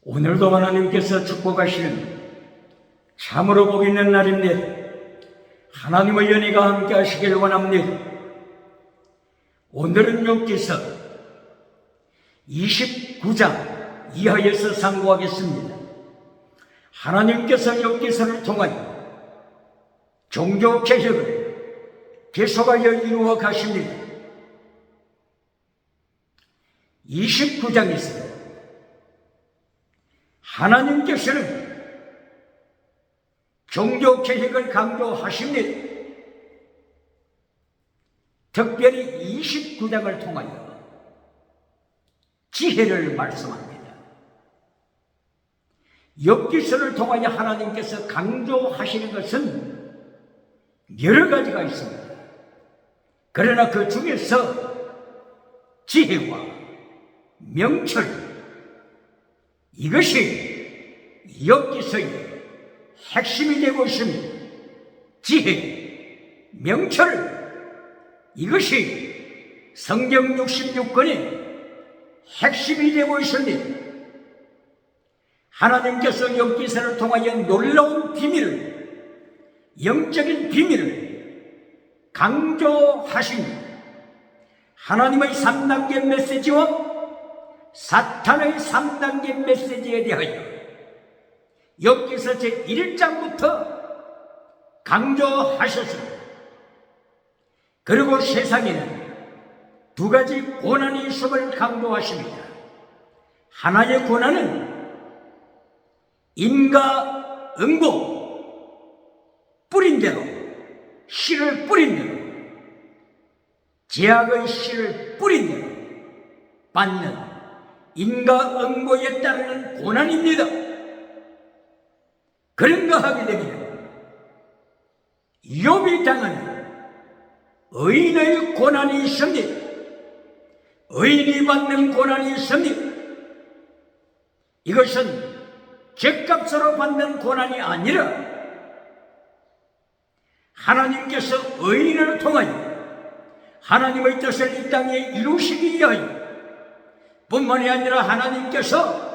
오늘도 하나님께서 축복하시는 참으로 복 있는 날인데 하나님의 연희가 함께 하시길 원합니다. 오늘은 욥기서 29장 이하에서 상고하겠습니다. 하나님께서 욥기서를 통하여 종교 개혁을 계속하여 이루어 가십니다. 29장에서 하나님께서는 종교 개혁을 강조하십니다. 특별히 29장을 통하여 지혜를 말씀합니다. 욥기서를 통하여 하나님께서 강조하시는 것은 여러 가지가 있습니다. 그러나 그 중에서 지혜와 명철, 이것이 욥기서의 핵심이 되고 있습니다. 지혜, 명철, 이것이 성경 66권의 핵심이 되고 있습니다. 하나님께서 욥기서를 통하여 놀라운 비밀을, 영적인 비밀을 강조하십니다. 하나님의 3단계 메시지와 사탄의 3단계 메시지에 대하여 욥기서 제1장부터 강조하셨습니다. 그리고 세상에는 두 가지 고난이 있음을 강조하십니다. 하나의 고난은 인과응보, 뿌린 대로, 씨를 뿌린 대로, 제약의 씨를 뿌린 대로 받는 인과응보에 따르는 고난입니다. 그런가 하게 되면 욥이 당하는 의인의 고난이 있습니다. 의인이 받는 고난이 있습니다. 이것은 죗값으로 받는 고난이 아니라 하나님께서 의인을 통하여 하나님의 뜻을 이 땅에 이루시기 위하여 뿐만이 아니라 하나님께서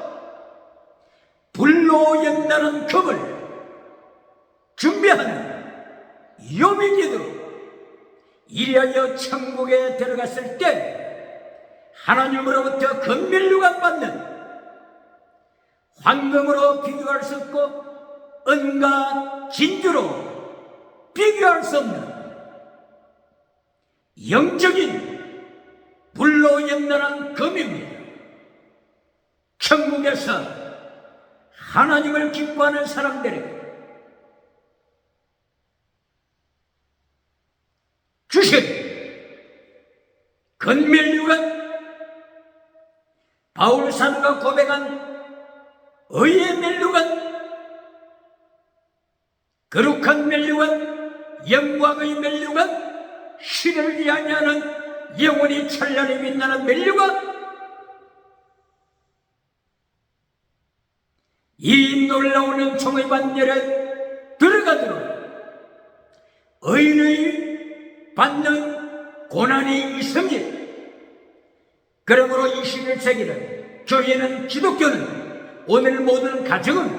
불로 연다는 금을 준비하는 욥이기도 이리하여 천국에 들어갔을 때 하나님으로부터 금면류관 받는 황금으로 비교할 수 없고 은과 진주로 비교할 수 없는 영적인 불로 연단한 금입니다. 천국에서 하나님을 기뻐하는 사람들에게 주신 금면류관, 바울 사도가 고백한 의의 면류관, 거룩한 면류관, 영광의 면류관, 신을 위하여 하는 영원히 찬란히 빛나는 면류관, 이 놀라운 총의 반열에 들어가도록 의인의 받는 고난이 있습니다. 그러므로 21세기는 교회는, 기독교는, 오늘 모든 가정은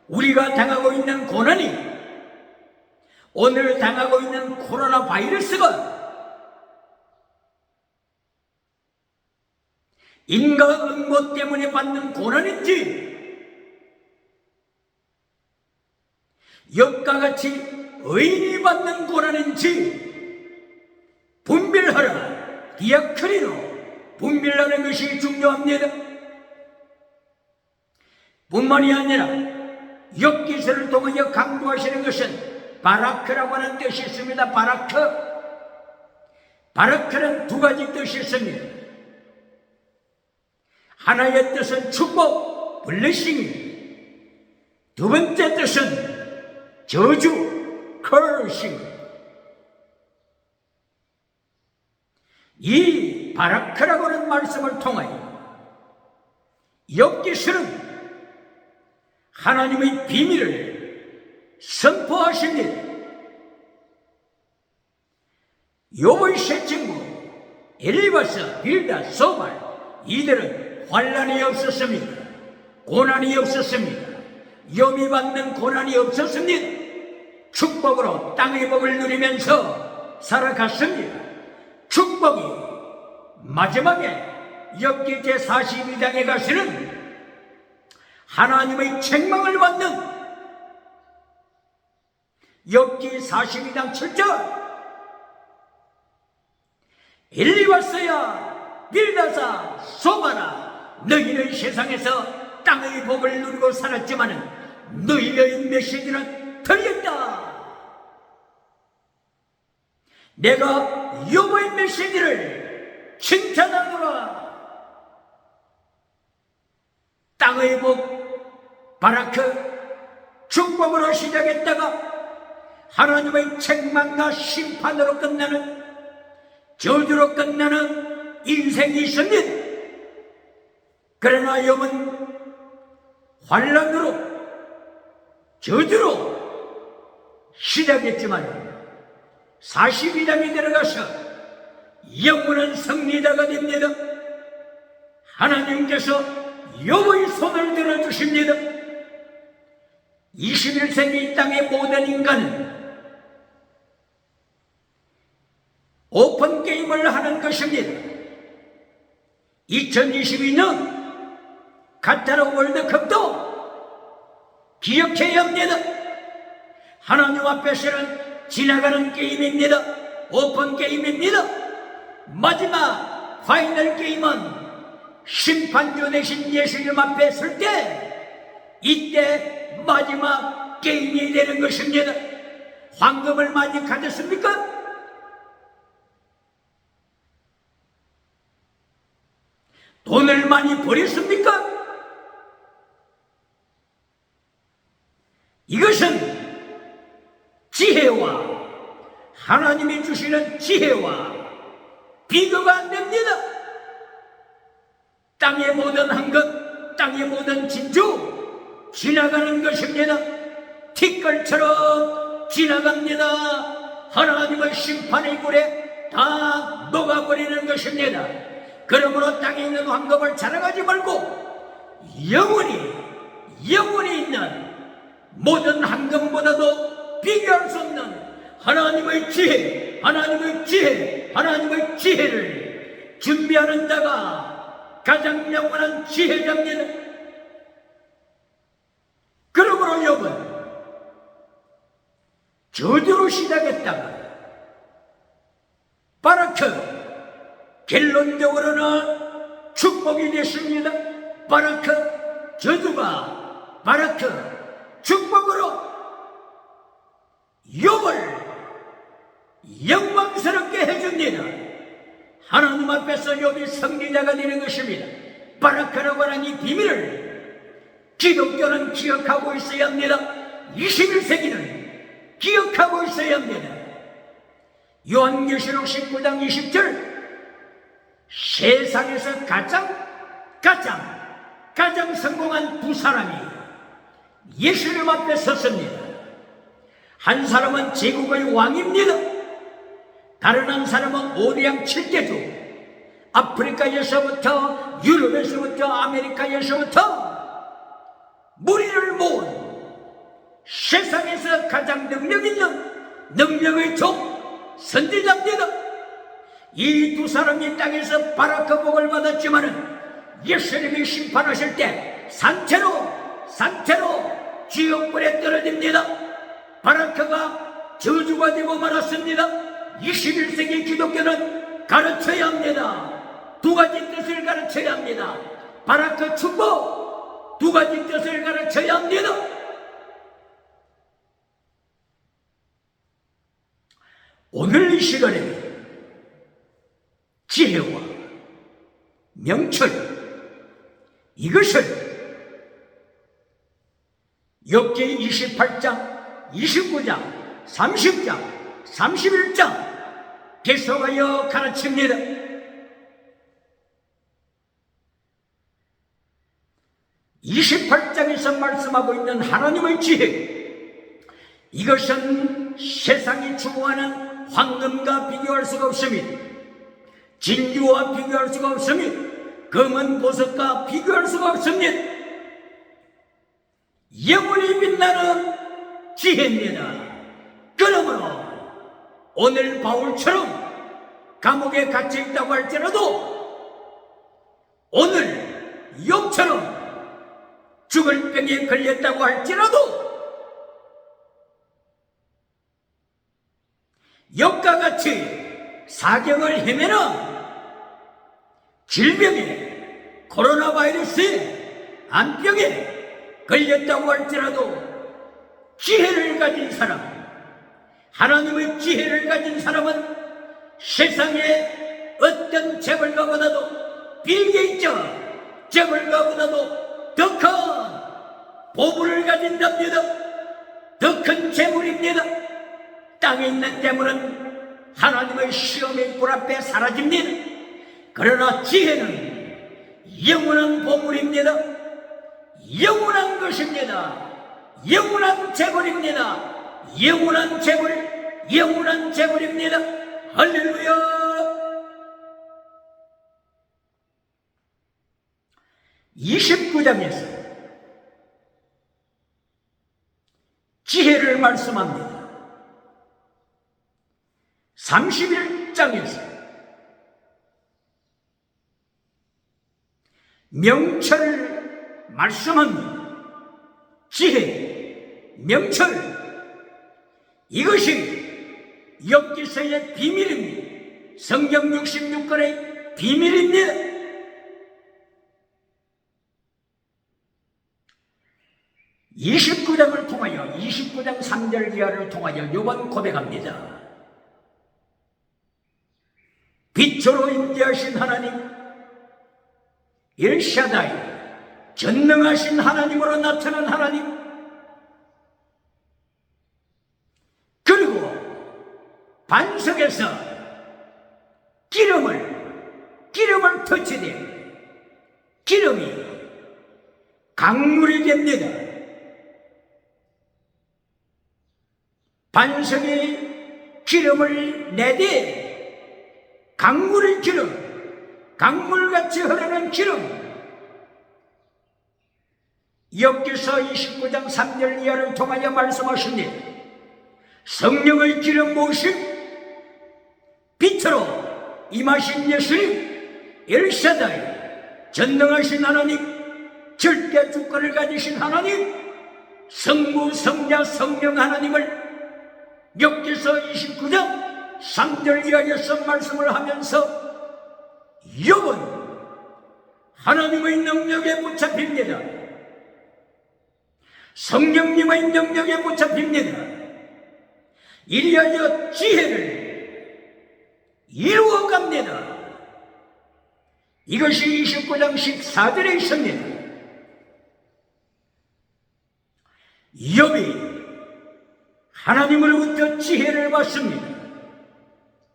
우리가 당하고 있는 고난이, 오늘 당하고 있는 코로나 바이러스가 인과응보 때문에 받는 고난인지, 욥과 같이 의인이 받는 고난인지 분별하라, 디아크리노, 분별하는 것이 중요합니다. 뿐만이 아니라 욥기서를 통하여 강조하시는 것은 바라크라고 하는 뜻이 있습니다. 바라크는 두 가지 뜻이 있습니다. 하나의 뜻은 축복, 블레싱입니다. 두 번째 뜻은 저주, 커싱입니다. 이 바라크라고 하는 말씀을 통하여 욥기서는 하나님의 비밀을 선포하십니다. 욥의 세 친구 엘리바스, 빌다, 소발, 이들은 환란이 없었습니다. 고난이 없었습니다. 욥이 받는 고난이 없었습니다. 축복으로 땅의 복을 누리면서 살아갔습니다. 축복이 마지막에 욥기 제42장에 가시는 하나님의 책망을 받는 욥기 42장 7절 엘리바스야 빌다사 소바라 너희는 세상에서 땅의 복을 누리고 살았지만 너희의 메시지는 틀렸다. 내가 욥의 메시지를 칭찬하노라. 땅의 복 바라크 축복으로 시작했다가 하나님의 책망과 심판으로 끝나는 저주로 끝나는 인생이 있습니다. 그러나 욥은 환난으로 저주로 시작했지만 42장이 들어가서 영원한 승리자가 됩니다. 하나님께서 욥의 손을 들어주십니다. 21세기 이 땅의 모든 인간은 오픈 게임을 하는 것입니다. 2022년 카타르 월드컵도 기억해야 합니다. 하나님 앞에서는 지나가는 게임입니다. 오픈 게임입니다. 마지막 파이널 게임은 심판주 되신 예수님 앞에 설 때 이때 마지막 게임이 되는 것입니다. 황금을 많이 가졌습니까? 돈을 많이 버렸습니까? 이것은 지혜와 하나님이 주시는 지혜와 비교가 안 됩니다. 땅의 모든 한것, 땅의 모든 진주 지나가는 것입니다. 티끌처럼 지나갑니다. 하나님의 심판의 굴에 다 녹아버리는 것입니다. 그러므로 땅에 있는 황금을 자랑하지 말고 영원히 있는 모든 황금보다도 비교할 수 없는 하나님의 지혜, 하나님의 지혜를 준비하는 자가 가장 영원한 지혜자입니다. 그러므로 욥은 저주로 시작했다가 바라크 결론적으로는 축복이 됐습니다. 바라크 저주가 바라크 축복으로 욥을 영광스럽게 해줍니다. 하나님 앞에서 욥이 승리자가 되는 것입니다. 바라크라고 하는 이 비밀을 기독교는 기억하고 있어야 합니다. 21세기는 기억하고 있어야 합니다. 요한계시록 19장 20절 세상에서 가장 성공한 두 사람이 예수님 앞에 섰습니다. 한 사람은 제국의 왕입니다. 다른 한 사람은 오대양 7대주 아프리카에서부터 유럽에서부터 아메리카에서부터 무리를 모은 세상에서 가장 능력 있는 능력의 종 선지자입니다. 이 두 사람이 땅에서 바라크 복을 받았지만은 예수님이 심판하실 때 산채로 지옥불에 떨어집니다. 바라크가 저주가 되고 말았습니다. 21세기 기독교는 가르쳐야 합니다. 두 가지 뜻을 가르쳐야 합니다. 바라크 축복 두 가지 뜻을 가르쳐야 합니다. 오늘 이 시간에 지혜와 명철 이것을 욥기 28장, 29장, 30장, 31장 계속하여 가르칩니다. (28장에서) 말씀하고 있는 하나님의 지혜, 이것은 세상이 추구하는 황금과 비교할 수가 없습니다. 진주와 비교할 수가 없습니다. 검은 보석과 비교할 수가 없습니다. 영원히 빛나는 지혜입니다. 그러므로 오늘 바울처럼 감옥에 갇혀 있다고 할지라도, 오늘 욥처럼 죽을 병에 걸렸다고 할지라도, 욥과 같이 사경을 헤매는 질병에, 코로나 바이러스에, 암병에 걸렸다고 할지라도 지혜를 가진 사람, 하나님의 지혜를 가진 사람은 세상에 어떤 재벌가보다도, 빌 게이츠 재벌가보다도 더 큰 보물을 가진답니다. 더 큰 재물입니다. 땅에 있는 재물은 하나님의 시험의 불 앞에 사라집니다. 그러나 지혜는 영원한 보물입니다. 영원한 것입니다. 영원한 재물입니다. 영원한 재물, 영원한 재물입니다. 할렐루야. 29장에서 지혜를 말씀합니다. 31장에서 명철을 말씀합니다. 지혜, 명철, 이것이 욥기서의 비밀입니다. 성경 66권의 비밀입니다. 29장을 통하여, 29장 3절 이하를 통하여 욥은 고백합니다. 빛으로 임재하신 하나님, 엘샤다이, 전능하신 하나님으로 나타난 하나님, 그리고 반석에서 기름을 터치되 기름이 강물이 됩니다. 반석이 기름을 내되 강물의 기름, 강물같이 흐르는 기름. 욥기서 29장 3절 이하를 통하여 말씀하십니다. 성령의 기름 부으심, 빛으로 임하신 예수님, 엘샤다이, 전능하신 하나님, 절대 주권을 가지신 하나님, 성부, 성자, 성령 하나님을 욥기서 29장 3절 이하에서 말씀을 하면서 욥은 하나님의 능력에 붙잡힙니다. 성령님의 능력에 붙잡힙니다. 이리하여 지혜를 이루어갑니다. 이것이 29장 14절에 있습니다. 욥이 하나님으로부터 지혜를 받습니다.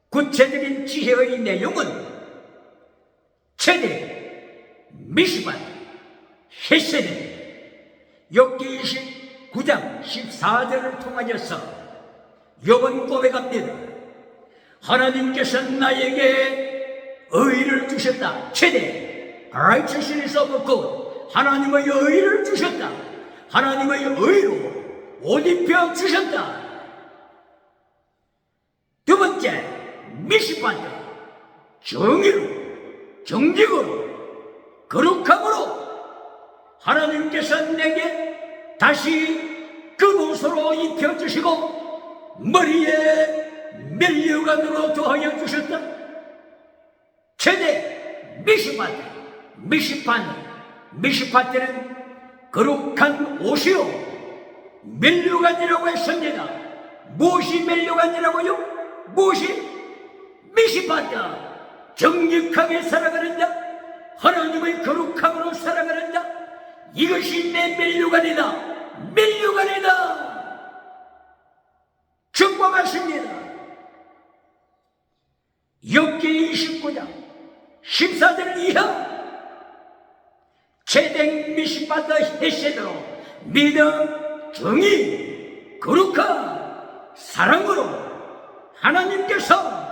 구체적인 지혜의 내용은 체대, 미시반, 헤세드, 욥기 29장 14절을 통하여서 욥은 고백합니다. 하나님께서 나에게 의를 주셨다. 체대, righteousness of God, 하나님의 의를 주셨다. 하나님의 의로 옷 입혀 주셨다. 두 번째, 미시반, 정의로, 정직으로, 거룩함으로 하나님께서 내게 다시 그 옷으로 입혀주시고 머리에 면류관으로 더하여 주셨다. 최대 미시파트는 거룩한 옷이요 면류관이라고 했습니다. 무엇이 면류관이라고요? 무엇이? 미시파트, 정직하게 살아가는 자, 하나님의 거룩함으로 살아가는 자, 이것이 내 면류관이다. 면류관이다. 축복하십니다. 욥기 29장 14절 이하, 체댕 미시파트 헤세드로 믿음, 정의, 거룩함, 사랑으로 하나님께서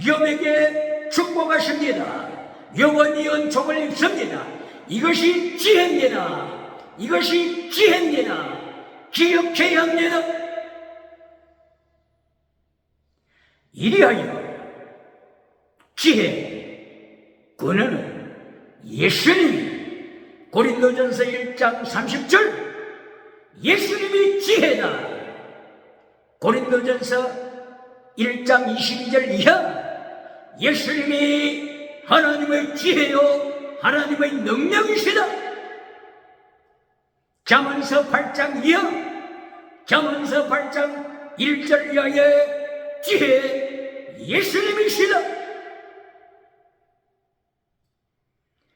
욥에게 축복하십니다. 욥은 이 은총을 입습니다. 이것이 지혜입니다. 이것이 지혜입니다. 기억해야 합니다. 이리하여 지혜, 권한은 예수님, 고린도전서 1장 30절, 예수님이 지혜다. 고린도전서 1장 22절 이하, 예수님이 하나님의 지혜요 하나님의 능력이시다. 잠언서 8장 이하, 잠언서 8장 1절 이하의 지혜 예수님이시다.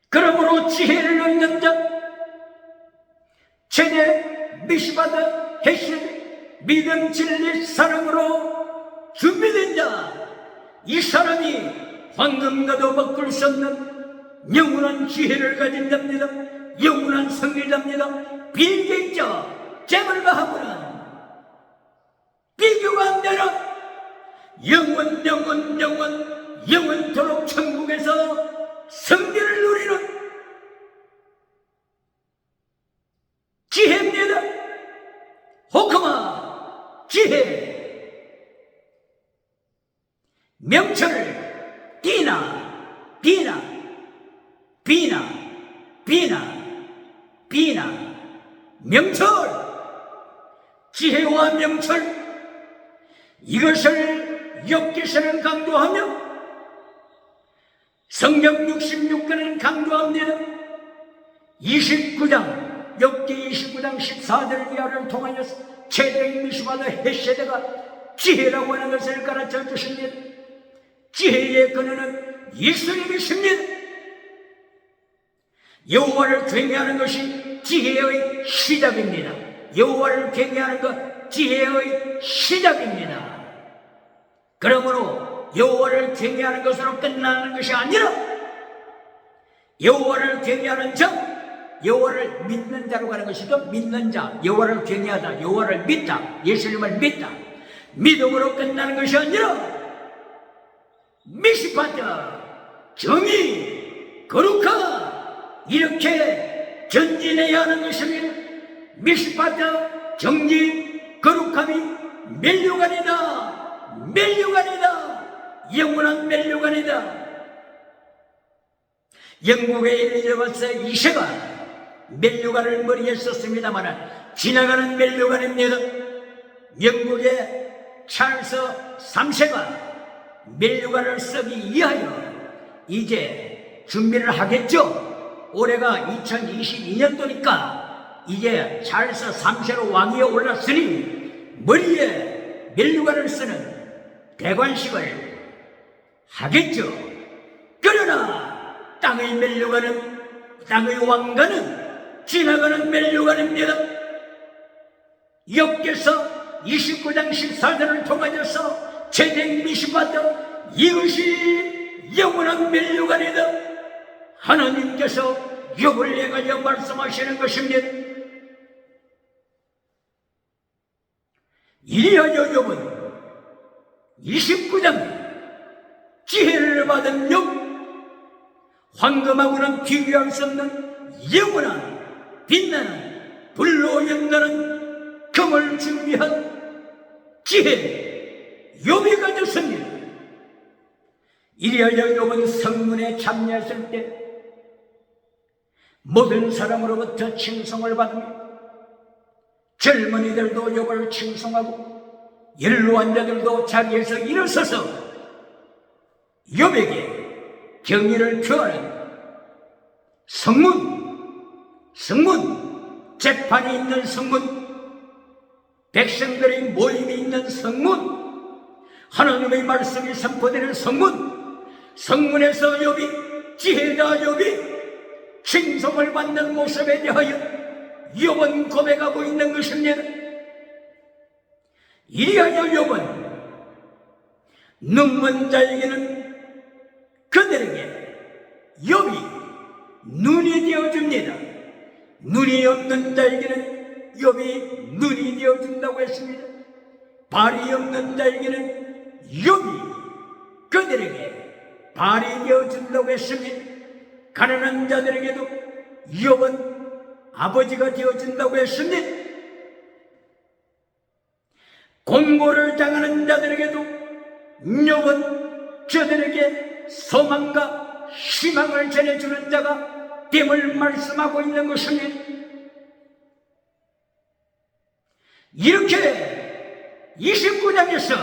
그러므로 지혜를 얻는 자, 최대 미시바드 헤시 믿음 진리 사랑으로 준비된 자, 이 사람이 황금과도 바꿀 수 없는 영원한 지혜를 가진 자입니다. 영원한 성리자입니다. 빌 게이츠, 재벌가하고는 비교가 안 되는 영원토록 천국에서 성리를 누리는 지혜입니다. 호크마 지혜. 명철 비나 명철, 지혜와 명철, 이것을 욥기서는 강조하며 성경 66권은 강조합니다. 29장 욥기 29장 14절 이하를 통하여 최대 미시바드 헤세드가 지혜라고 하는 것을 가르쳐 주십니다. 지혜의 근원은 예수님이십니다. 여호와를 경외하는 것이 지혜의 시작입니다. 여호와를 경외하는 것 지혜의 시작입니다. 그러므로 여호와를 경외하는 것으로 끝나는 것이 아니라 여호와를 경외하는 자, 여호와를 믿는 자로 가는 것이죠. 믿는 자, 여호와를 경외하다, 여호와를 믿다, 예수님을 믿다, 믿음으로 끝나는 것이 아니라 미시파트, 정의, 거룩하, 이렇게 전진해야 하는 것입니다. 미시파트, 정의, 거룩함이 멸류관이다. 영원한 멸류관이다. 영국의 엘리자베스 2세가 멸류관을 머리에 썼습니다만 지나가는 멸류관입니다. 영국의 찰스 3세가 멸류관을 쓰기 위하여 이제 준비를 하겠죠. 올해가 2022년도니까 이제 찰스 3세로 왕위에 올랐으니 머리에 멸류관을 쓰는 대관식을 하겠죠. 그러나 땅의 멸류관은, 땅의 왕관은 지나가는 멸류관입니다. 욥기서 29장 14절을 통하여서 최대 미시바드, 이것이 영원한 멸류관이다. 하나님께서 욥을 향하여 말씀하시는 것입니다. 이리하여 욥은 29장 지혜를 받은 욥, 황금하고는 비교할 수 없는 영원한 빛나는 불로 연다는 금을 준비한 지혜 욥이 가졌습니다. 이리하여 욥은 성문에 참여했을 때 모든 사람으로부터 칭송을 받으며 젊은이들도 욥을 칭송하고 연로한 자들도 자리에서 일어서서 욥에게 경의를 표하는 성문, 재판이 있는 성문, 백성들의 모임이 있는 성문, 하나님의 말씀이 선포되는 성문에서 욥이, 지혜자 욥이 칭송을 받는 모습에 대하여 욥은 고백하고 있는 것입니다. 이리하여 욥은 눈먼 자에게는 그들에게 욥이 눈이 되어줍니다. 눈이 없는 자에게는 욥이 눈이 되어준다고 했습니다. 발이 없는 자에게는 욥이 그들에게 발이 되어준다고 했습니다. 가난한 자들에게도 욥은 아버지가 되어준다고 했습니다. 공고를 당하는 자들에게도 욥은 저들에게 소망과 희망을 전해주는 자가 됨을 말씀하고 있는 것입니다. 이렇게 29장에서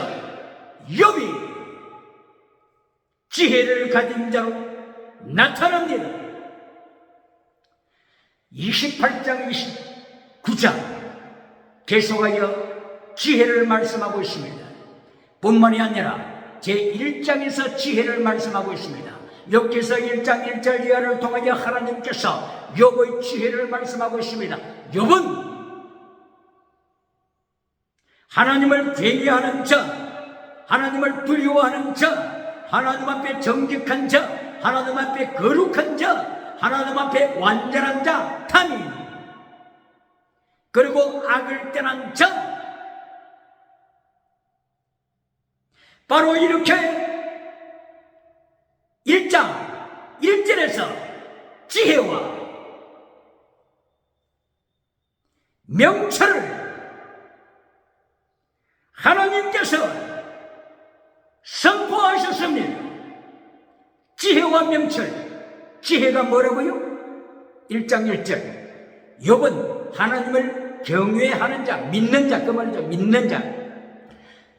욥이 지혜를 가진 자로 나타납니다. 28장, 29장 계속하여 지혜를 말씀하고 있습니다. 뿐만이 아니라 제1장에서 지혜를 말씀하고 있습니다. 욥기서 1장 1절 이하를 통하여 하나님께서 욥의 지혜를 말씀하고 있습니다. 욥은 하나님을 회개하는 자, 하나님을 두려워하는 자, 하나님 앞에 정직한 자, 하나님 앞에 거룩한 자, 하나님 앞에 완전한 자, 타민, 그리고 악을 떠난 자, 바로 이렇게 1장 1절에서 지혜와 명철을 하나님께서 선포하셨습니다. 지혜와 명철. 지혜가 뭐라고요? 1장 1절. 욥은 하나님을 경외하는 자, 믿는 자, 그 말이죠. 믿는 자.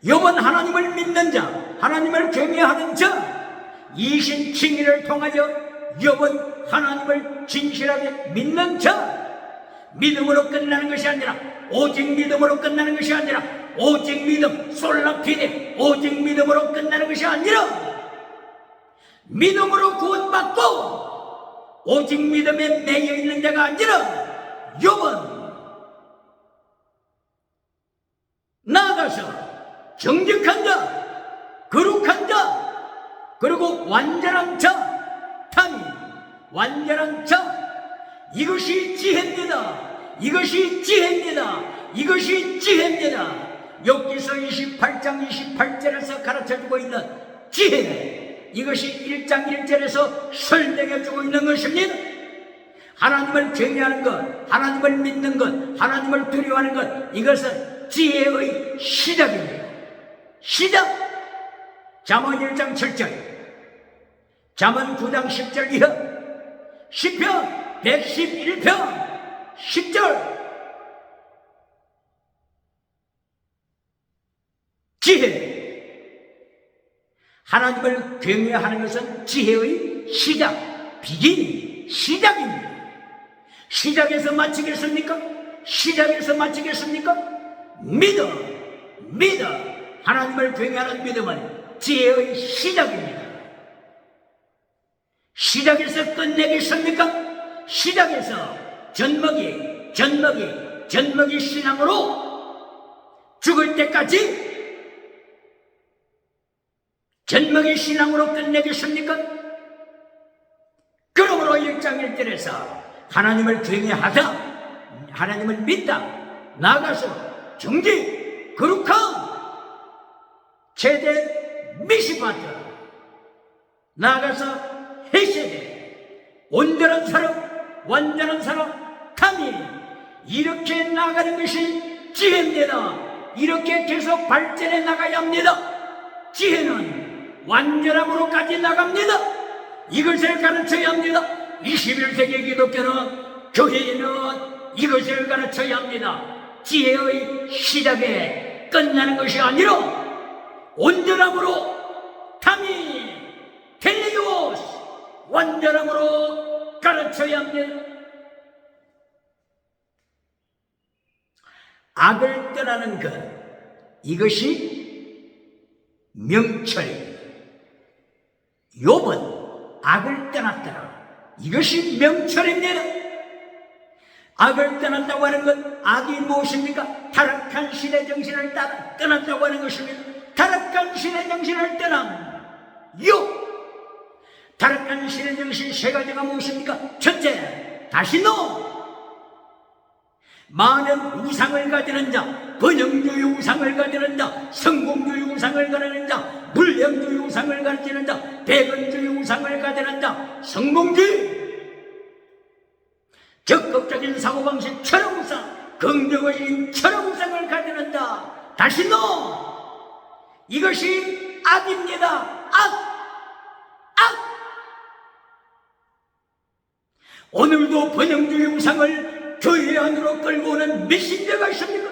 욥은 하나님을 믿는 자, 하나님을 경외하는 자. 이신 칭의를 통하여 욥은 하나님을 진실하게 믿는 자. 믿음으로 끝나는 것이 아니라, 오직 믿음으로 끝나는 것이 아니라, 오직 믿음, 솔라피데, 오직 믿음으로 끝나는 것이 아니라, 믿음으로 구원받고 오직 믿음에 매여 있는 자가 아니라, 욥은 나아가서 정직한 자, 거룩한 자, 그리고 완전한 자, 타민, 완전한 자, 이것이 지혜입니다. 이것이 지혜입니다. 이것이 지혜입니다. 욥기서 28장 28절에서 가르쳐주고 있는 지혜, 이것이 1장 1절에서 설명해주고 있는 것입니다. 하나님을 경외하는 것, 하나님을 믿는 것, 하나님을 두려워하는 것, 이것은 지혜의 시작입니다. 시작! 잠언 1장 7절, 잠언 9장 10절 이하, 시편 111편 10절, 지혜. 하나님을 경외하는 것은 지혜의 시작, 비긴, 시작입니다. 시작에서 마치겠습니까? 시작에서 마치겠습니까? 믿어. 하나님을 경외하는 믿음은 지혜의 시작입니다. 시작에서 끝내겠습니까? 시작에서 젖먹이 신앙으로 죽을 때까지 젖먹이 신앙으로 끝내겠습니까? 그러므로 1장 1절에서 하나님을 경외하다, 하나님을 믿다, 나아가서 정직, 거룩함, 최대 미시파트, 나아가서 헤세드, 온전한 사랑, 완전한 사랑, 탐이, 이렇게 나아가는 것이 지혜입니다. 이렇게 계속 발전해 나가야 합니다. 지혜는 완전함으로까지 나갑니다. 이것을 가르쳐야 합니다. 21세기 기독교는, 교회는 이것을 가르쳐야 합니다. 지혜의 시작에 끝나는 것이 아니라 온전함으로, 탐이, 텔레오스, 완전함으로 가르쳐야 합니다. 악을 떠나는 것, 이것이 명철입니다. 욥은 악을 떠났더라. 이것이 명철입니다. 악을 떠난다고 하는 건, 악이 무엇입니까? 타락한 신의 정신을 떠났다고 하는 것입니다. 타락한 신의 정신을 떠난 욥. 타락한 신의 정신 세 가지가 무엇입니까? 첫째, 다시노. 많은 우상을 가지는 자, 번영주의 우상을 가지는 자, 성공주의 우상을 가지는 자, 물량주의 우상을 가지는 자, 백은주의 우상을 가지는 자, 성공주의, 적극적인 철학적인 사고방식 철학우상, 긍정의식 철학우상을 가지는다. 다시 이것이 악입니다. 악! 오늘도 번영주의 우상을 교회 안으로 끌고 오는 메신저가 있습니까?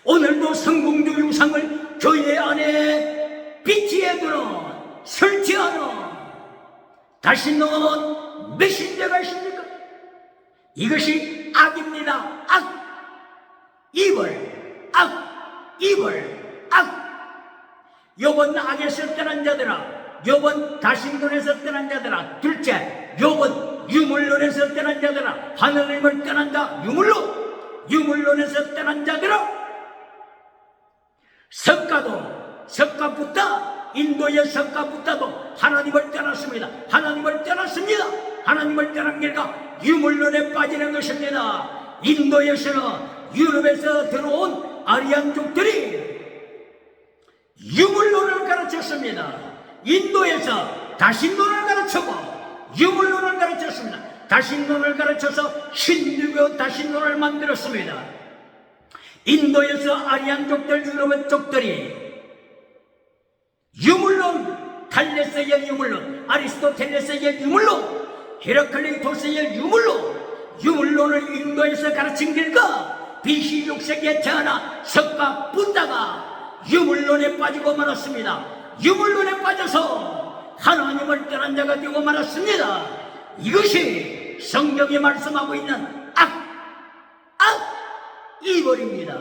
오늘도 성공주의 우상을 교회 안에 비치에 들어 설치하는 다시 넣은 메신저가 있습니까? 이것이 악입니다. 악! 이벌! 악! 이벌! 악! 요번 악에서 떠난 자들아, 요번 다신론에서 떠난 자들아, 둘째, 요번 유물론에서 떠난 자들아, 하나님을 떠난다. 유물론에서 떠난 자들아, 석가부다, 인도의 석가부다도 하나님을 떠났습니다. 하나님을 떠난 결과 유물론에 빠지는 것입니다. 인도에서는 유럽에서 들어온 아리안족들이 유물론을 가르쳤습니다. 인도에서 다신론을 가르치고 유물론을 가르쳤습니다. 다신론을 가르쳐서 신유교 다신론을 만들었습니다. 인도에서 아리안족들, 유럽족들이 유물론, 탈레스의 유물론, 아리스토텔레스의 유물론, 헤라클레이토스의 유물론을 인도에서 가르친 결과 BC 6세기에 태어나 석가 붓다가 유물론에 빠지고 말았습니다. 유물론에 빠져서 하나님을 떠난 자가 되고 말았습니다. 이것이 성경이 말씀하고 있는 이벌입니다.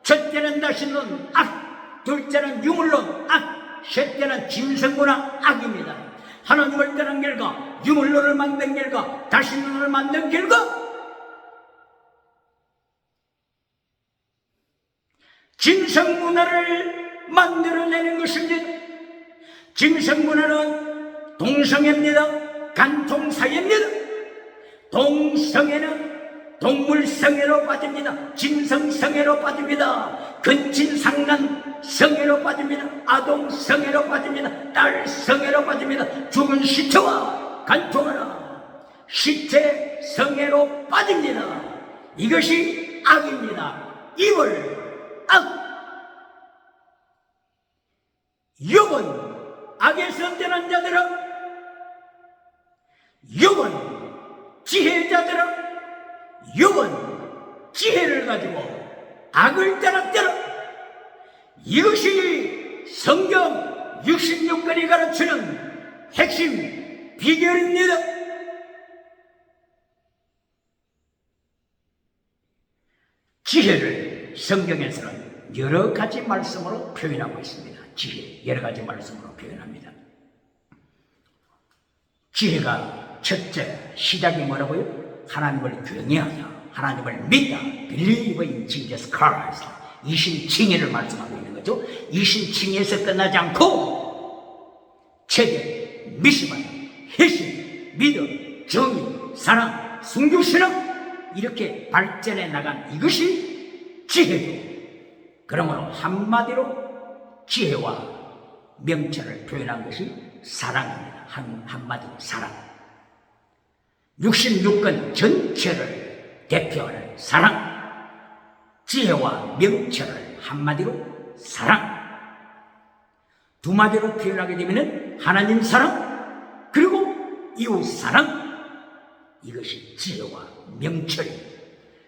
첫째는 다신론 악, 둘째는 유물론 악, 셋째는 짐승문화 악입니다. 하나님을 떠난 결과, 유물론을 만든 결과, 다신론을 만든 결과 짐승문화를 만들어내는 것입니다. 짐승문화는 동성애입니다. 간통사회입니다. 동성애는 동물성애로 빠집니다. 짐승성애로 빠집니다. 근친상간성애로 빠집니다. 아동성애로 빠집니다. 딸성애로 빠집니다. 죽은 시체와 간통하라 시체성애로 빠집니다. 이것이 악입니다. 이벌, 악. 욕은 악에서 떠난 자들아, 욕은 지혜자들아, 욕은 지혜를 가지고 악을 따랐더라. 이것이 성경 66권이 가르치는 핵심 비결입니다. 지혜를 성경에서는 여러 가지 말씀으로 표현하고 있습니다. 지혜, 여러 가지 말씀으로 표현합니다. 지혜가 첫째, 시작이 뭐라고요? 하나님을 경외하자, 하나님을 믿다, believe in Jesus Christ. 이신칭의를 말씀하고 있는 거죠. 이신칭의에서 끝나지 않고 체계, 미시만, 회심, 믿음, 정의, 사랑, 순교신앙 이렇게 발전해 나간 이것이 지혜죠. 그러므로 한마디로 지혜와 명철을 표현한 것이 사랑입니다. 한마디로 사랑. 66권 전체를 대표하는 사랑, 지혜와 명철을 한마디로 사랑, 두 마디로 표현하게 되면 하나님 사랑, 그리고 이웃 사랑, 이것이 지혜와 명철입니다.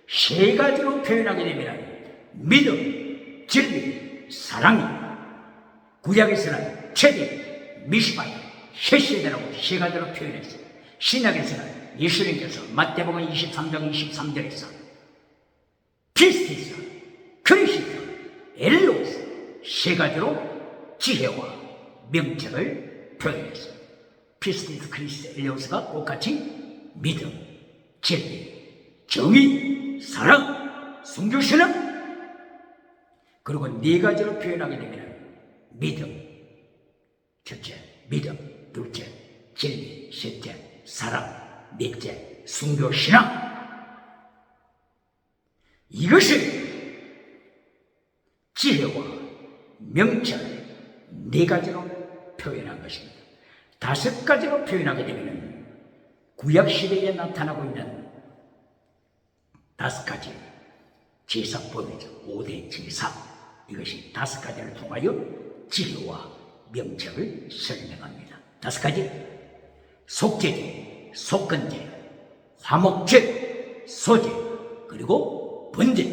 세 가지로 표현하게 되면 믿음, 진리, 사랑입니다. 구약에서는 체대, 미시바, 셋세대라고 세 가지로 표현했어요. 신약에서는 예수님께서 마태복음 23장 23절에서 피스티스, 크리시스, 엘로스 세 가지로 지혜와 명철을 표현했어요. 피스티스, 크리시스, 엘로스가 똑같이 믿음, 진리, 정의, 사랑, 순교신앙, 그리고 네 가지로 표현하게 되면 믿음, 첫째, 믿음, 둘째, 진리, 셋째, 사랑, 넷째, 순교신앙. 이것이 지혜와 명철 네 가지로 표현한 것입니다. 다섯 가지로 표현하게 되면 구약시대에 나타나고 있는 5가지 제사법이죠. 5대 제사. 이것이 5가지를 통하여 지혜와 명철을 설명합니다. 5가지: 속죄제, 속건제, 화목제, 소제, 그리고 번제.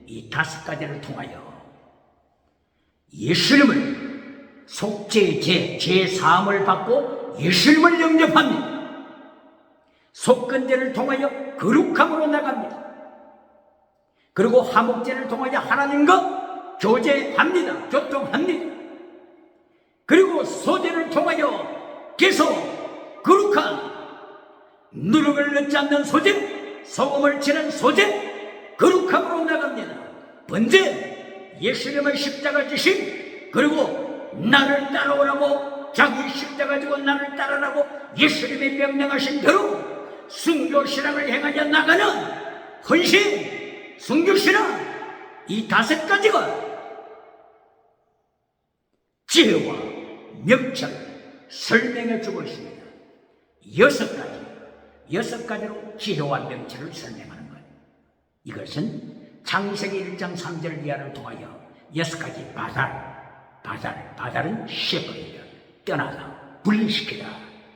이 5가지를 통하여 예수님을 속죄제, 제사함을 받고 예수님을 영접합니다. 속건제를 통하여 거룩함으로 나갑니다. 그리고 화목제를 통하여 하나님과 교제합니다. 교통합니다. 그리고 소제를 통하여 계속 거룩한 누룩을 넣지 않는 소제, 소금을 치는 소제, 거룩함으로 나갑니다. 번제, 예수님의 십자가 지심, 그리고 나를 따라오라고 자기 십자가 지고 나를 따르라고 예수님이 명령하신 대로 순교신앙을 행하여 나가는 헌신, 순교신앙, 이 5가지가 지혜와 명철 설명해 주고 있습니다. 6가지로 지혜와 명철을 설명하는 것. 이것은 창세기 1장 3절 이하를 통하여 6가지 바달은 셰퍼리드, 떠나다, 분리시키다,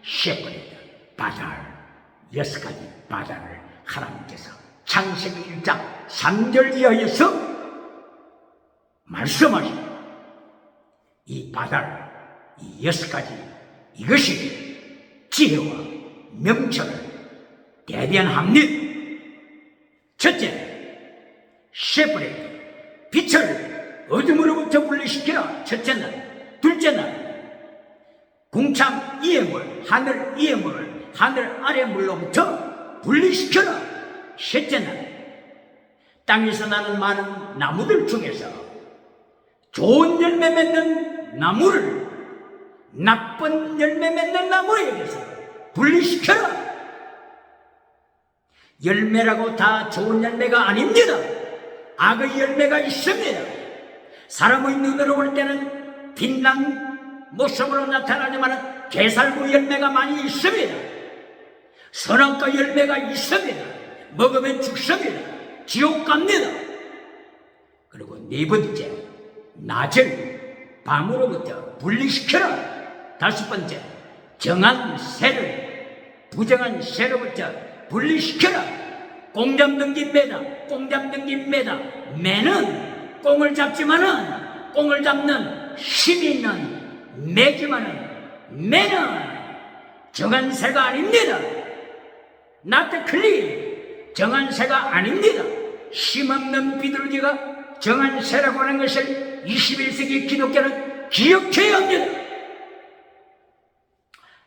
셰퍼리드, 바달. 6가지 바달을 하나님께서 창세기 1장 3절 이하에서 말씀하십니다. 이 바달, 이 6가지, 이것이 지혜와 명철을 대변합니다. 첫째, 셰퍼리드, 빛을 어둠으로부터 분리시키라. 첫째 날. 둘째 날, 궁창 위의 물, 하늘 위의 물을 하늘 아래 물로부터 분리시켜라. 셋째 날, 땅에서 나는 많은 나무들 중에서 좋은 열매 맺는 나무를 나쁜 열매 맺는 나무에게서 분리시켜라. 열매라고 다 좋은 열매가 아닙니다. 악의 열매가 있습니다. 사람의 눈으로 볼 때는 빛난 모습으로 나타나지만 게살구 열매가 많이 있습니다. 선악과 열매가 있습니다. 먹으면 죽습니다. 지옥 갑니다. 그리고 4번째, 낮을 밤으로부터 분리시켜라. 5번째, 정한 새를 부정한 새로부터 분리시켜라. 꽁 잡는 김 매다, 꽁 잡는 김 매다. 매는 꽁을 잡지만은 꽁을 잡는 힘이 있는 매지만은 매는 정한 새가 아닙니다. not clean, 정한 새가 아닙니다. 힘없는 비둘기가 정한 새라고 하는 것을 21세기 기독교는 기억해야 합니다.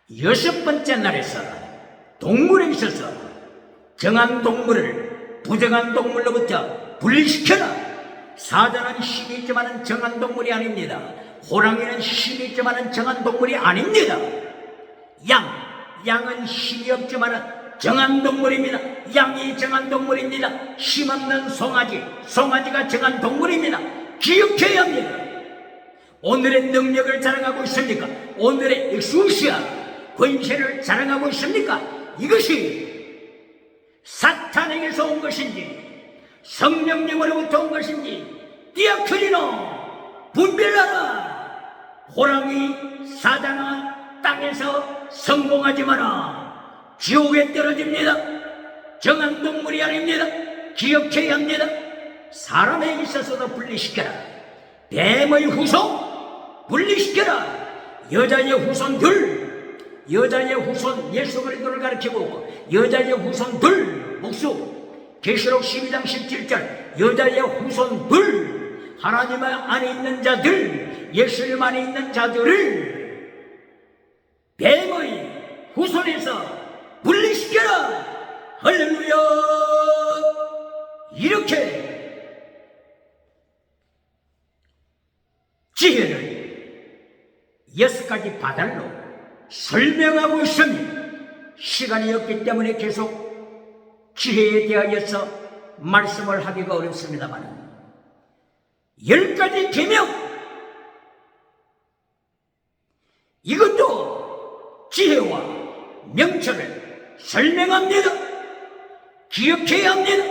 6번째 날에서 동물에 있어서 정한 동물을 부정한 동물로부터 분리시켜라. 사자는 힘이 있지만 정한 동물이 아닙니다. 호랑이는 힘이 있지만 정한 동물이 아닙니다. 양은 힘이 없지만 정한 동물입니다. 양이 정한 동물입니다. 힘없는 송아지가 정한 동물입니다. 기억해야 합니다. 오늘의 능력을 자랑하고 있습니까? 오늘의 엑수시아 권세를 자랑하고 있습니까? 이것이 사탄에게서 온 것인지 성령님으로부터 온 것인지 디아크리노 분별하라. 호랑이 사자는 땅에서 성공하지 마라. 지옥에 떨어집니다. 정한 동물이 아닙니다. 기억해야 합니다. 사람에 있어서도 분리시켜라. 뱀의 후손 분리시켜라. 여자의 후손 둘, 여자의 후손 예수 그리스도를 가리키고 여자의 후손 둘, 목수 계시록 12장 17절 여자의 후손 둘, 하나님 안에 있는 자들, 예수님 안에 있는 자들을 뱀의 후손에서 분리시켜라. 할렐루야. 이렇게 지혜를 6가지 바달로 설명하고 있습니다. 시간이 없기 때문에 계속 지혜에 대하여서 말씀을 하기가 어렵습니다만 10가지 계명, 이것도 지혜와 명철을 설명합니다. 기억해야 합니다.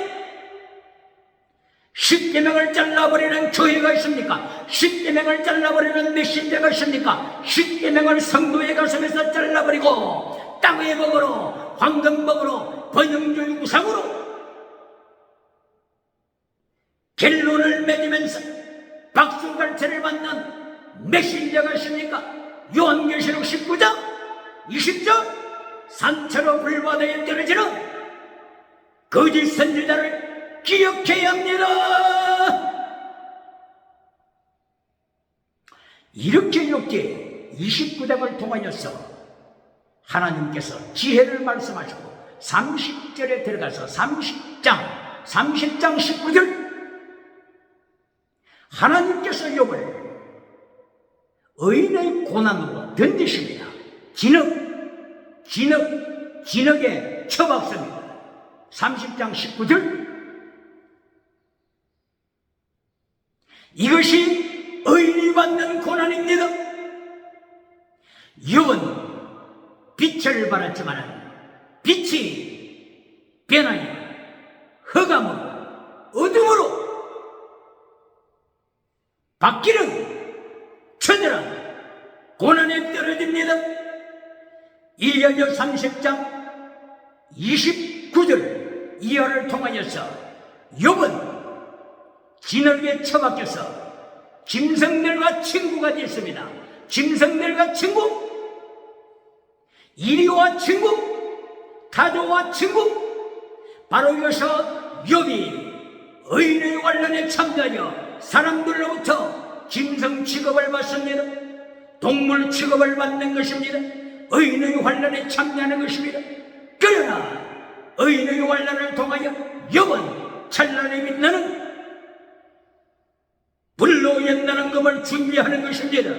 십계명을 잘라버리는 교회가 있습니까? 십계명을 잘라버리는 메신저가 있습니까? 십계명을 성도의 가슴에서 잘라버리고 땅의 먹으로, 황금 먹으로, 번영주의 우상으로 결론을 맺으면서 박수갈채를 받는 메신저가 있습니까? 요한계시록 19장 20절 산채로 불바다에 떨어지는 거짓 선지자를 기억해야 합니다. 이렇게 29장을 통하여서 하나님께서 지혜를 말씀하시고 30절에 들어가서 30장 19절 하나님께서 욥을 의인의 고난으로 던지십니다. 진흙에 쳐박습니다. 30장 19절 이것이 의인이 받는 고난입니다. 욥은 빛을 발했지만 빛이 변하여 흑암으로 어둠으로 바뀌는 처절한 고난에 떨어집니다. 이어져 30장 29절 이하를 통하여서 욥은 진흙에 처박혀서 짐승들과 친구가 됐습니다. 짐승들과 친구, 이리와 친구, 타조와 친구. 바로 이것은 욥이 의인의 환난에 참가하여 사람들로부터 짐승 취급을 받습니다. 동물 취급을 받는 것입니다. 의인의 환난에 참여하는 것입니다. 그러나 의인의 환난을 통하여 욥은 찬란히 빛나는 불로 연나는 금을 준비하는 것입니다.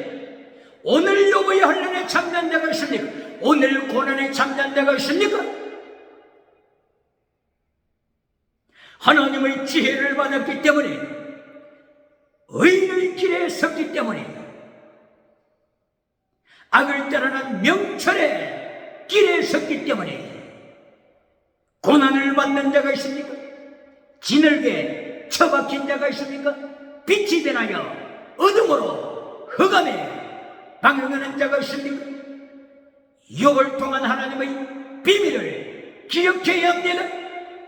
오늘 욥의 환난에 참여한 자가 있습니까? 오늘 고난에 참여한 자가 있습니까? 하나님의 지혜를 받았기 때문에 의인의 길에 섰기 때문에 악을 떠나는 명철의 길에 섰기 때문에 고난을 받는 자가 있습니까? 진흙에 처박힌 자가 있습니까? 빛이 변하여 어둠으로 흑암에 방황하는 자가 있습니까? 욥을 통한 하나님의 비밀을 기억해야 합니다.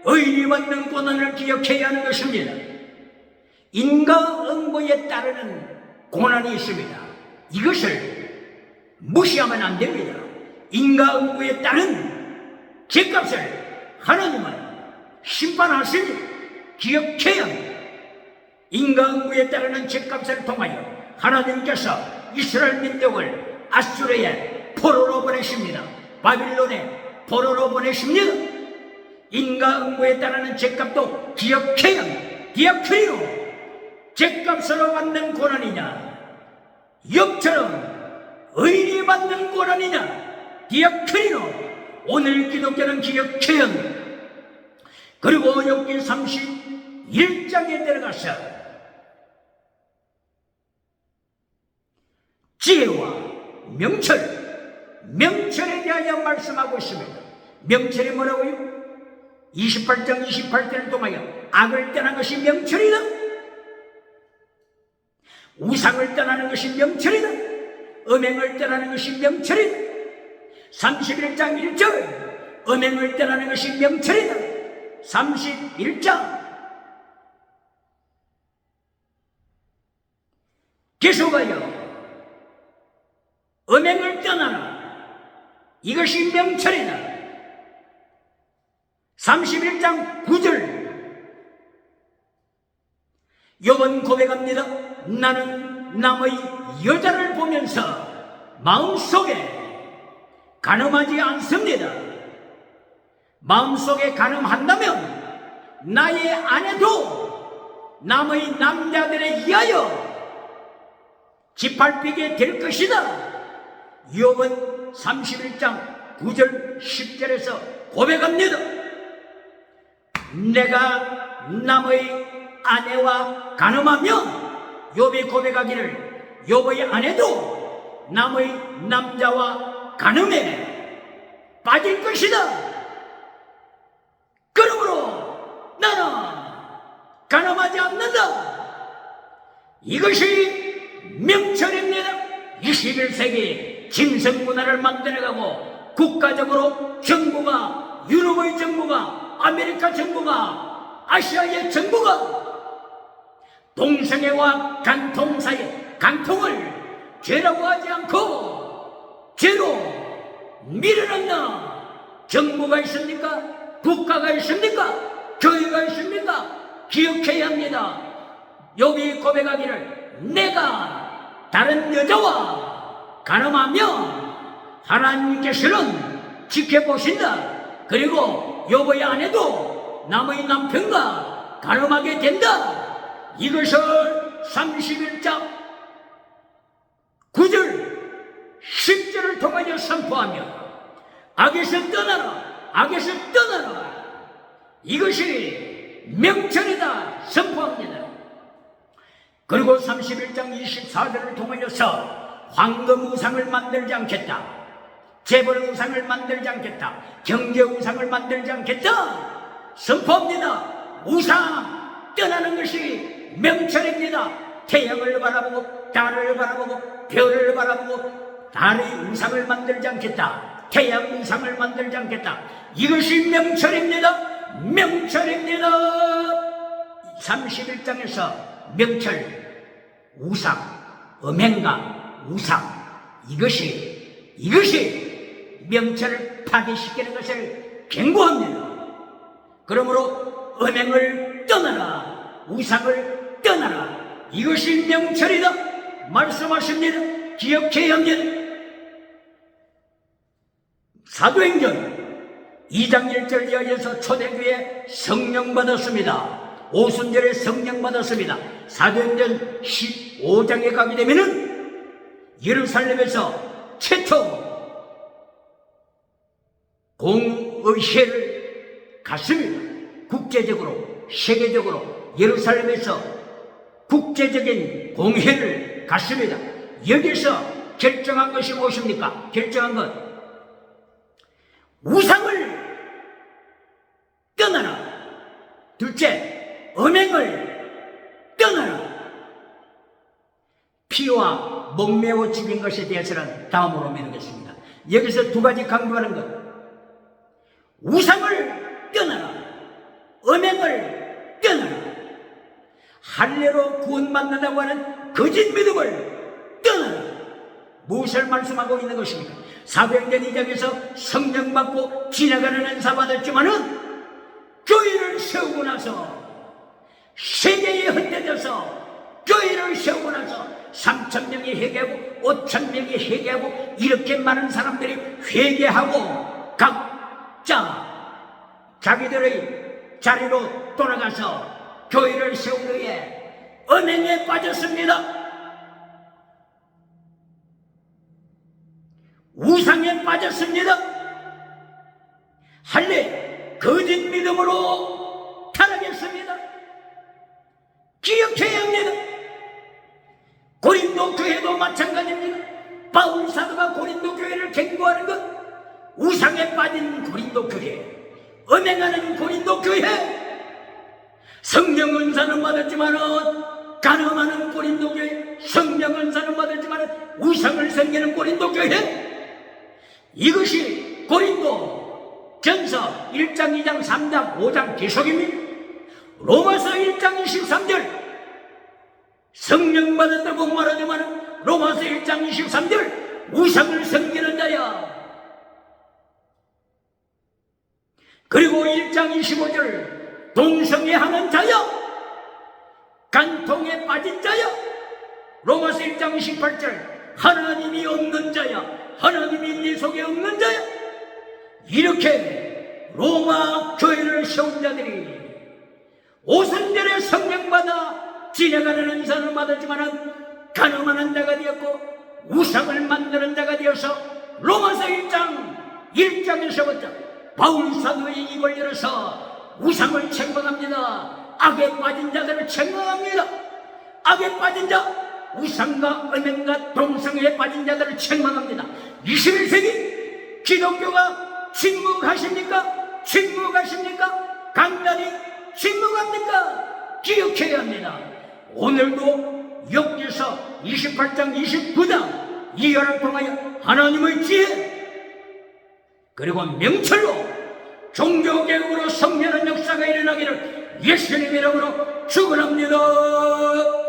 의인이 받는 고난을 기억해야 하는 것입니다. 인과응보에 따르는 고난이 있습니다. 이것을 무시하면 안 됩니다. 인과응보에 따른 죄값을 하나님은 심판하시니 기억해야 합니다. 인과응보에 따르는 죄값을 통하여 하나님께서 이스라엘 민족을 아수르의 포로로 보내십니다. 바빌론의 포로로 보내십니다. 인과응보에 따르는 죄값도 기억해야 합니다. 디아크리오, 죄값으로 받는 고난이냐, 욥처럼 의인이 받는 고난이냐, 디아크리오. 오늘 기독교는 기억해야 합니다. 그리고 욥기 31장에 들어가서 지혜와 명철에 대하여 말씀하고 있습니다. 명철이 뭐라고요? 28장 28절을 통하여 악을 떠난 것이 명철이다. 우상을 떠나는 것이 명철이다. 음행을 떠나는 것이 명철이다. 31장 1절 음행을 떠나는 것이 명철이다. 31장 계속하여 음행을 떠나라. 이것이 명철이다. 31장 9절 욥은 고백합니다. 나는 남의 여자를 보면서 마음속에 간음하지 않습니다. 마음속에 간음한다면 나의 아내도 남의 남자들에 의하여 짓밟히게 될 것이다. 욥은 31장 9절 10절에서 고백합니다. 내가 남의 아내와 간음하면 욥이 고백하기를 욥의 아내도 남의 남자와 간음에 빠질 것이다. 그러므로 나는 간음하지 인정하지 않는다. 이것이 명철입니다. 21세기 진성문화를 만들어가고 국가적으로 정부가, 유럽의 정부가, 아메리카 정부가, 아시아의 정부가 동성애와 간통 사이, 간통을 죄라고 하지 않고 죄로 밀어넣는 정부가 있습니까? 국가가 있습니까? 교회가 있습니까? 기억해야 합니다. 여기 고백하기를 내가 다른 여자와 가늠하면 하나님께서는 지켜보신다. 그리고 여보의 아내도 남의 남편과 가늠하게 된다. 이것을 31장 9절 10절을 통하여 선포하며 악에서 떠나라, 악에서 떠나라. 이것이 명철이다 선포합니다. 그리고 31장 24절을 통하여서 황금 우상을 만들지 않겠다, 재벌 우상을 만들지 않겠다, 경제 우상을 만들지 않겠다 선포합니다. 우상 떠나는 것이 명철입니다. 태양을 바라보고 달을 바라보고 별을 바라보고 달의 우상을 만들지 않겠다, 태양 우상을 만들지 않겠다. 이것이 명철입니다. 명철입니다. 31장에서 명철, 우상, 음행과 우상, 이것이 명철을 파괴시키는 것을 경고합니다. 그러므로 음행을 떠나라, 우상을 떠나라. 이것이 명철이다 말씀하십니다. 기억해야 합니다. 사도행전 2장 1절 이하에서 초대교회 성령 받았습니다. 오순절에 성령 받았습니다. 사도행전 15장에 가게 되면은 예루살렘에서 최초 공의회를 갖습니다. 국제적으로, 세계적으로 예루살렘에서 국제적인 공회를 갖습니다. 여기서 결정한 것이 무엇입니까? 결정한 것, 우상을 떠나라. 둘째, 음행을 떠나라. 피와 목매어 죽인 것에 대해서는 다음으로 매누겠습니다. 여기서 두 가지 강조하는 것, 우상을 떠나라, 음행을 떠나라. 할례로 구원받는다고 하는 거짓 믿음을 떠나라. 무엇을 말씀하고 있는 것입니까? 사도행전 2장에서 성령 받고 지나가는 은사 받았지만은 교회를 세우고 나서, 세계에 흩어져서 교회를 세우고 나서 3,000명이 회개하고 5,000명이 회개하고 이렇게 많은 사람들이 회개하고 각자 자기들의 자리로 돌아가서 교회를 세운 후에 은행에 빠졌습니다. 우상에 빠졌습니다. 할례 거짓 믿음으로 타락했습니다. 기억해야 합니다. 고린도 교회도 마찬가지입니다. 바울 사도가 고린도 교회를 경고하는 것, 우상에 빠진 고린도 교회, 음행하는 고린도 교회, 성령 은사는 받았지만은 간음하는 고린도 교회, 성령 은사는 받았지만은 우상을 섬기는 고린도 교회, 이것이 고린도 전서 1장, 2장, 3장, 5장 계속입니다. 로마서 1장 23절 성령 받았다고 말하지만 로마서 1장 23절 우상을 섬기는 자야. 그리고 1장 25절 동성애하는 자야, 간통에 빠진 자야. 로마서 1장 28절 하나님이 없는 자야, 하나님이 네 속에 없는 자야. 이렇게 로마 교회를 세운 자들이 오순절에 성령 받아 지내가는 은사를 받았지만 간음하는 자가 되었고 우상을 만드는 자가 되어서 로마서 1장에서부터 바울 사도의 입을 열어서 우상을 책망합니다. 악에 빠진 자들을 책망합니다. 악에 빠진 자, 우상과 음행과 동성애에 빠진 자들을 책망합니다. 21세기 기독교가 침묵하십니까? 침묵하십니까? 강단이 침묵합니까? 기억해야 합니다. 오늘도 역기서 28장 29장 이하를 통하여 하나님의 지혜 그리고 명철로 종교개혁으로 성면한 역사가 일어나기를 예수님 이름으로 축원합니다.